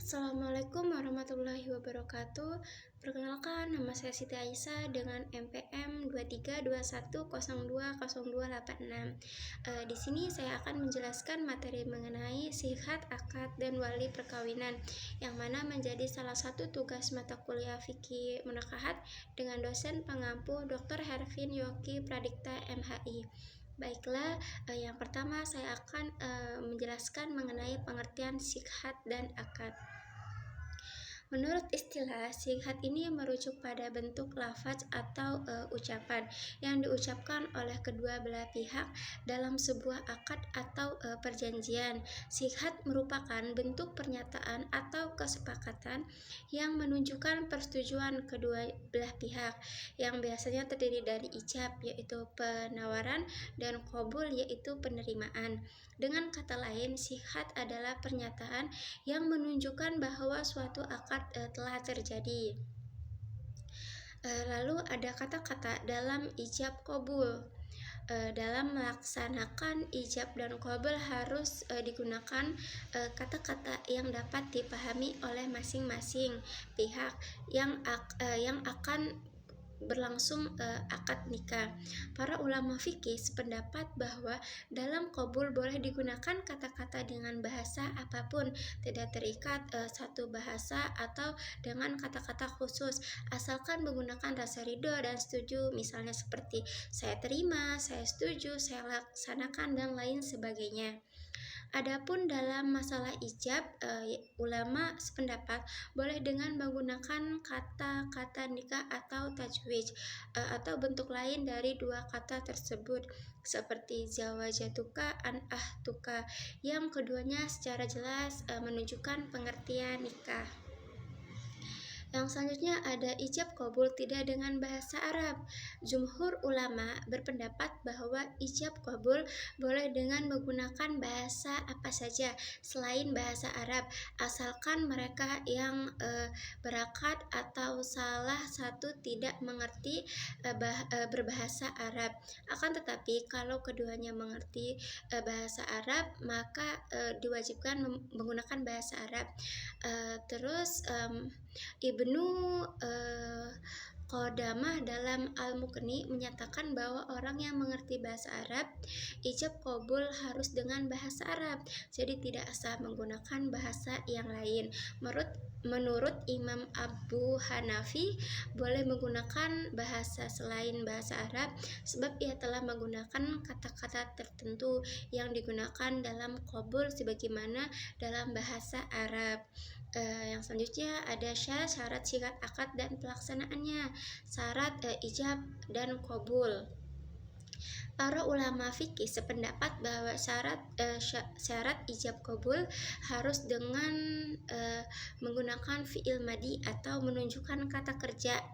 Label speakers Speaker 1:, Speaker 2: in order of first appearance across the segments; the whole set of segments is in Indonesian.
Speaker 1: Assalamualaikum warahmatullahi wabarakatuh. Perkenalkan, nama saya Siti Aisyah dengan NPM 2321020286. Di sini saya akan menjelaskan materi mengenai sihat, akad, dan wali perkawinan, yang mana menjadi salah satu tugas mata kuliah fikih munakahat dengan dosen pengampu Dr. Hervin Yogi Pradikta MHI. Baiklah, yang pertama saya akan menjelaskan mengenai pengertian sihat dan akad. Menurut istilah, sihat ini merujuk pada bentuk lafaz atau ucapan yang diucapkan oleh kedua belah pihak dalam sebuah akad atau perjanjian. Sihat merupakan bentuk pernyataan atau kesepakatan yang menunjukkan persetujuan kedua belah pihak, yang biasanya terdiri dari ijab, yaitu penawaran, dan qabul, yaitu penerimaan. Dengan kata lain, sihat adalah pernyataan yang menunjukkan bahwa suatu akad telah terjadi. Lalu ada kata-kata dalam ijab qabul. Dalam melaksanakan ijab dan qabul harus digunakan kata-kata yang dapat dipahami oleh masing-masing pihak yang akan berlangsung akad nikah. Para ulama fikih sependapat bahwa dalam qabul boleh digunakan kata-kata dengan bahasa apapun, tidak terikat satu bahasa atau dengan kata-kata khusus, asalkan menggunakan rasa ridho dan setuju, misalnya seperti saya terima, saya setuju, saya laksanakan, dan lain sebagainya. Adapun dalam masalah ijab, ulama sependapat boleh dengan menggunakan kata-kata nikah atau tajwid atau bentuk lain dari dua kata tersebut, seperti zawajatuka an ahtuka, yang keduanya secara jelas menunjukkan pengertian nikah. Yang selanjutnya ada ijab qabul tidak dengan bahasa Arab. Jumhur ulama berpendapat bahwa ijab qabul boleh dengan menggunakan bahasa apa saja selain bahasa Arab, asalkan mereka yang berakad atau salah satu tidak mengerti berbahasa Arab. Akan tetapi kalau keduanya mengerti bahasa Arab, maka diwajibkan menggunakan bahasa Arab. Terus Ibnu Qodamah dalam Al-Muqni menyatakan bahwa orang yang mengerti bahasa Arab, ijab qabul harus dengan bahasa Arab, jadi tidak sah menggunakan bahasa yang lain. Menurut Imam Abu Hanafi, boleh menggunakan bahasa selain bahasa Arab sebab ia telah menggunakan kata-kata tertentu yang digunakan dalam qabul sebagaimana dalam bahasa Arab. Yang selanjutnya ada syarat sihat akad dan pelaksanaannya, syarat ijab dan qabul. Para ulama fikih sependapat bahwa syarat ijab qabul harus dengan menggunakan fi'il madi atau menunjukkan kata kerja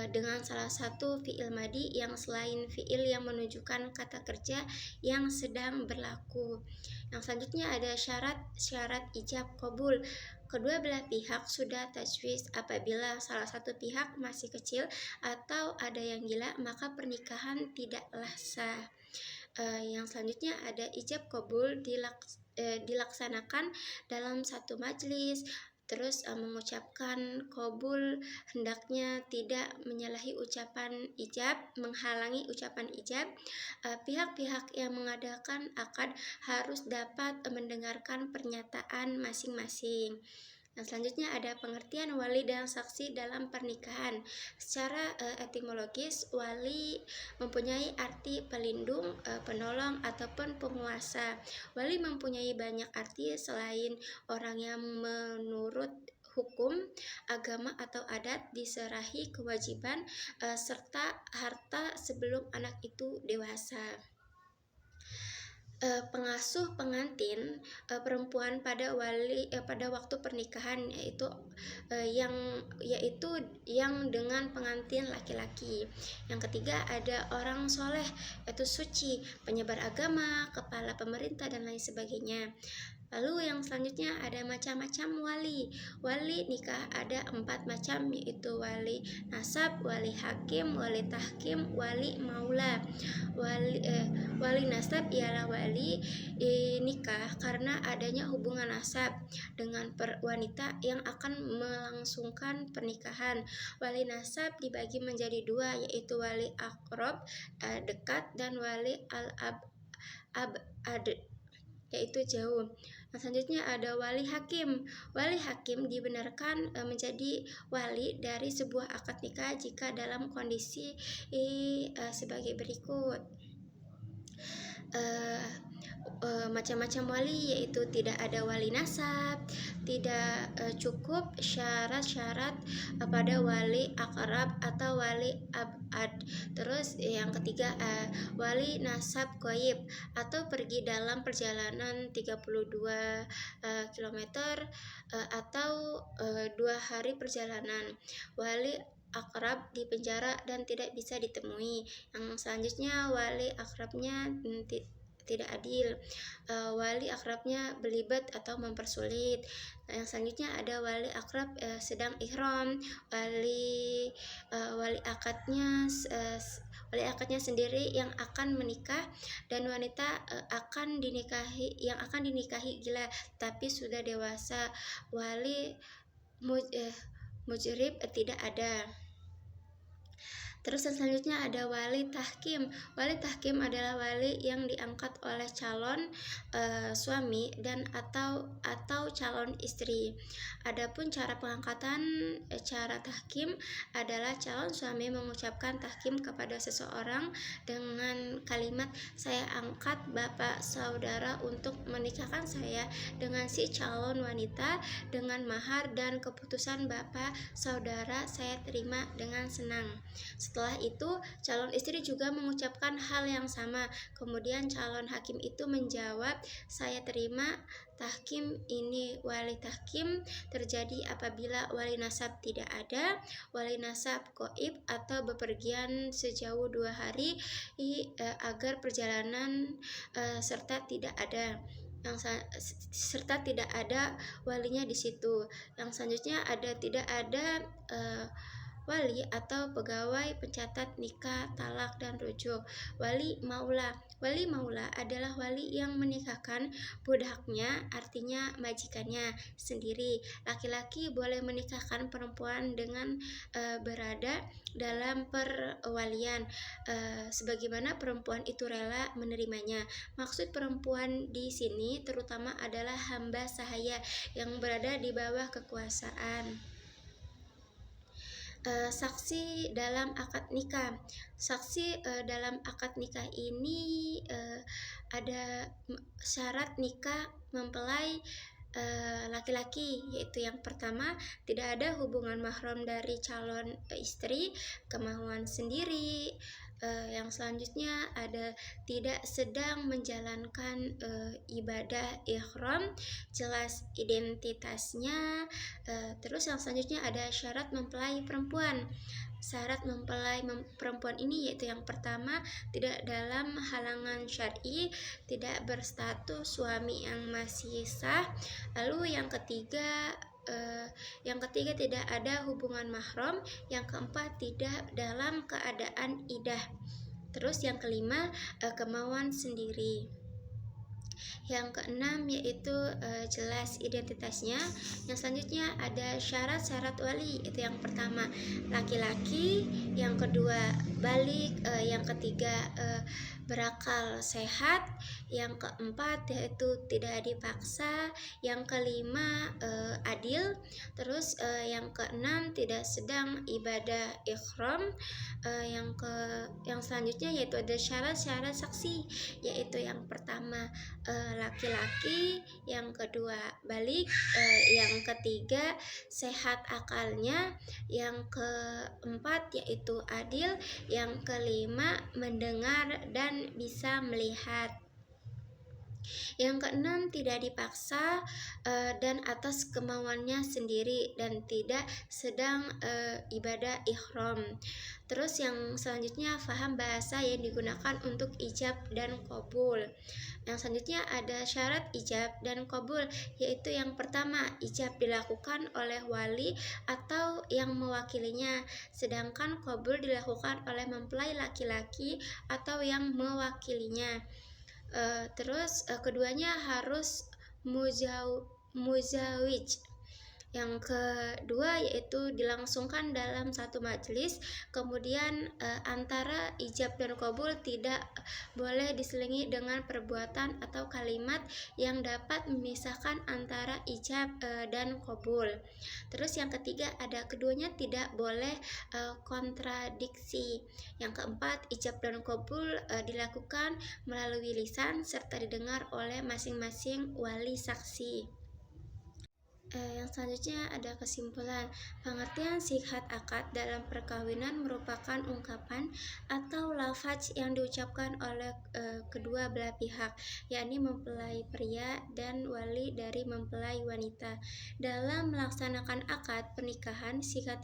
Speaker 1: dengan salah satu fi'il madi yang selain fi'il yang menunjukkan kata kerja yang sedang berlaku. Yang selanjutnya ada syarat ijab qabul. Kedua belah pihak sudah tajwiz. Apabila salah satu pihak masih kecil atau ada yang gila, maka pernikahan tidaklah sah. Yang selanjutnya ada ijab qabul dilaksanakan dalam satu majlis. Terus mengucapkan qabul hendaknya tidak menyalahi ucapan ijab, menghalangi ucapan ijab. Pihak-pihak yang mengadakan akad harus dapat mendengarkan pernyataan masing-masing. Nah, selanjutnya ada pengertian wali dan saksi dalam pernikahan. Secara etimologis, wali mempunyai arti pelindung, penolong, ataupun penguasa. Wali mempunyai banyak arti selain orang yang menurut hukum, agama, atau adat diserahi kewajiban serta harta sebelum anak itu dewasa. Pengasuh pengantin perempuan pada waktu pernikahan yaitu yang dengan pengantin laki-laki. Yang ketiga ada orang soleh, yaitu suci, penyebar agama, kepala pemerintah, dan lain sebagainya. Lalu yang selanjutnya ada macam-macam wali. Wali nikah ada 4 macam, yaitu wali nasab, wali hakim, wali tahkim, wali maula. Wali nasab ialah wali nikah karena adanya hubungan nasab dengan wanita yang akan melangsungkan pernikahan. Wali nasab dibagi menjadi 2, yaitu wali akrob dekat dan wali al-abad yaitu jauh. Nah, selanjutnya ada wali hakim. Wali hakim dibenarkan menjadi wali dari sebuah akad nikah jika dalam kondisi sebagai berikut. Macam-macam wali, yaitu tidak ada wali nasab, tidak cukup syarat-syarat pada wali akrab atau wali abad. Terus yang ketiga wali nasab goib atau pergi dalam perjalanan 32 km atau 2 hari perjalanan. Wali akrab di penjara dan tidak bisa ditemui. Yang selanjutnya wali akrabnya tidak adil, wali akrabnya belibet atau mempersulit. Yang selanjutnya ada wali akrab sedang ihram, wali akadnya sendiri yang akan menikah, dan wanita yang akan dinikahi gila tapi sudah dewasa. Wali mujrib tidak ada. Terus yang selanjutnya ada wali tahkim. Wali tahkim adalah wali yang diangkat oleh calon suami dan atau calon istri. Adapun cara pengangkatan cara tahkim adalah calon suami mengucapkan tahkim kepada seseorang dengan kalimat, "Saya angkat bapak saudara untuk menikahkan saya dengan si calon wanita dengan mahar dan keputusan bapak saudara saya terima dengan senang." Setelah itu, calon istri juga mengucapkan hal yang sama. Kemudian calon hakim itu menjawab, "Saya terima tahkim ini." Wali tahkim terjadi apabila wali nasab tidak ada, wali nasab goib atau bepergian sejauh 2 hari agar perjalanan serta tidak ada walinya di situ. Yang selanjutnya tidak ada wali atau pegawai pencatat nikah, talak, dan rujuk. Wali maula. Wali maula adalah wali yang menikahkan budaknya, artinya majikannya sendiri. Laki-laki boleh menikahkan perempuan dengan berada dalam perwalian sebagaimana perempuan itu rela menerimanya. Maksud perempuan di sini terutama adalah hamba sahaya yang berada di bawah kekuasaan. Saksi dalam akad nikah. Saksi dalam akad nikah ini ada syarat nikah mempelai laki-laki, yaitu yang pertama, tidak ada hubungan mahram dari calon istri, kemauan sendiri. Yang selanjutnya ada tidak sedang menjalankan ibadah ihram, jelas identitasnya. Terus yang selanjutnya ada syarat mempelai perempuan. Syarat mempelai perempuan ini yaitu yang pertama, tidak dalam halangan syar'i, tidak berstatus suami yang masih sah. Lalu yang ketiga tidak ada hubungan mahram. Yang keempat, tidak dalam keadaan idah. Terus yang kelima, kemauan sendiri. Yang keenam yaitu jelas identitasnya. Yang selanjutnya ada syarat-syarat wali, yaitu yang pertama laki-laki, yang kedua balik, yang ketiga berakal sehat, yang keempat yaitu tidak dipaksa, yang kelima adil, terus yang keenam tidak sedang ibadah ihram, yang selanjutnya yaitu ada syarat-syarat saksi, yaitu yang pertama laki-laki, yang kedua balik, yang ketiga sehat akalnya, yang keempat yaitu adil, yang kelima mendengar dan bisa melihat. Yang keenam, tidak dipaksa dan atas kemauannya sendiri dan tidak sedang ibadah ihram. Terus yang selanjutnya, faham bahasa yang digunakan untuk ijab dan qabul. Yang selanjutnya ada syarat ijab dan qabul, yaitu yang pertama, ijab dilakukan oleh wali atau yang mewakilinya, sedangkan qabul dilakukan oleh mempelai laki-laki atau yang mewakilinya. Keduanya harus muzawij. Yang kedua yaitu dilangsungkan dalam satu majelis. Kemudian antara ijab dan qabul tidak boleh diselingi dengan perbuatan atau kalimat yang dapat memisahkan antara ijab dan qabul. Terus yang ketiga ada keduanya tidak boleh kontradiksi. Yang keempat, ijab dan qabul dilakukan melalui lisan serta didengar oleh masing-masing wali saksi. Yang selanjutnya ada kesimpulan. Pengertian sihat akad dalam perkawinan merupakan ungkapan atau lafaz yang diucapkan oleh kedua belah pihak, yakni mempelai pria dan wali dari mempelai wanita. Dalam melaksanakan akad pernikahan, sihat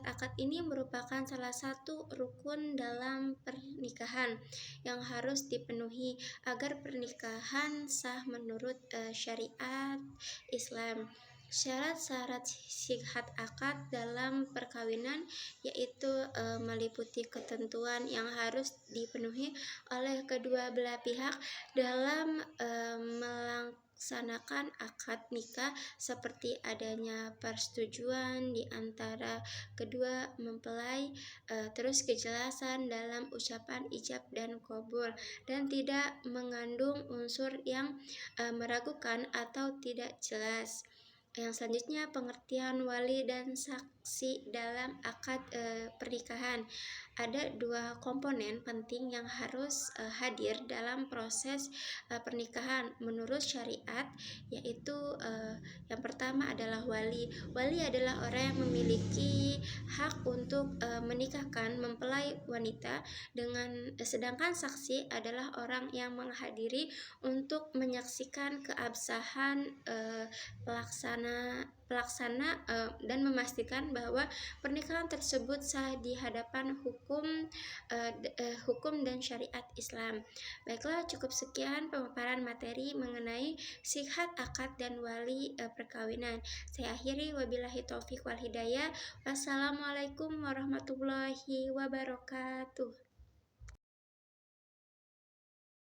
Speaker 1: akad ini merupakan salah satu rukun dalam pernikahan yang harus dipenuhi agar pernikahan sah menurut syariat Islam. Syarat-syarat sihat akad dalam perkawinan yaitu meliputi ketentuan yang harus dipenuhi oleh kedua belah pihak dalam melaksanakan akad nikah, seperti adanya persetujuan di antara kedua mempelai, terus kejelasan dalam ucapan ijab dan qabul, dan tidak mengandung unsur yang meragukan atau tidak jelas. Yang selanjutnya, pengertian wali dan saksi dalam akad pernikahan. Ada dua komponen penting yang harus hadir dalam proses pernikahan menurut syariat, yaitu yang pertama adalah wali. Wali adalah orang yang memiliki hak untuk menikahkan mempelai wanita sedangkan saksi adalah orang yang menghadiri untuk menyaksikan keabsahan pelaksana dan memastikan bahwa pernikahan tersebut sah di hadapan hukum dan syariat Islam. Baiklah, cukup sekian pemaparan materi mengenai sihat akad dan wali perkawinan. Saya akhiri, wabillahi taufik wal hidayah. Wassalamualaikum warahmatullahi wabarakatuh.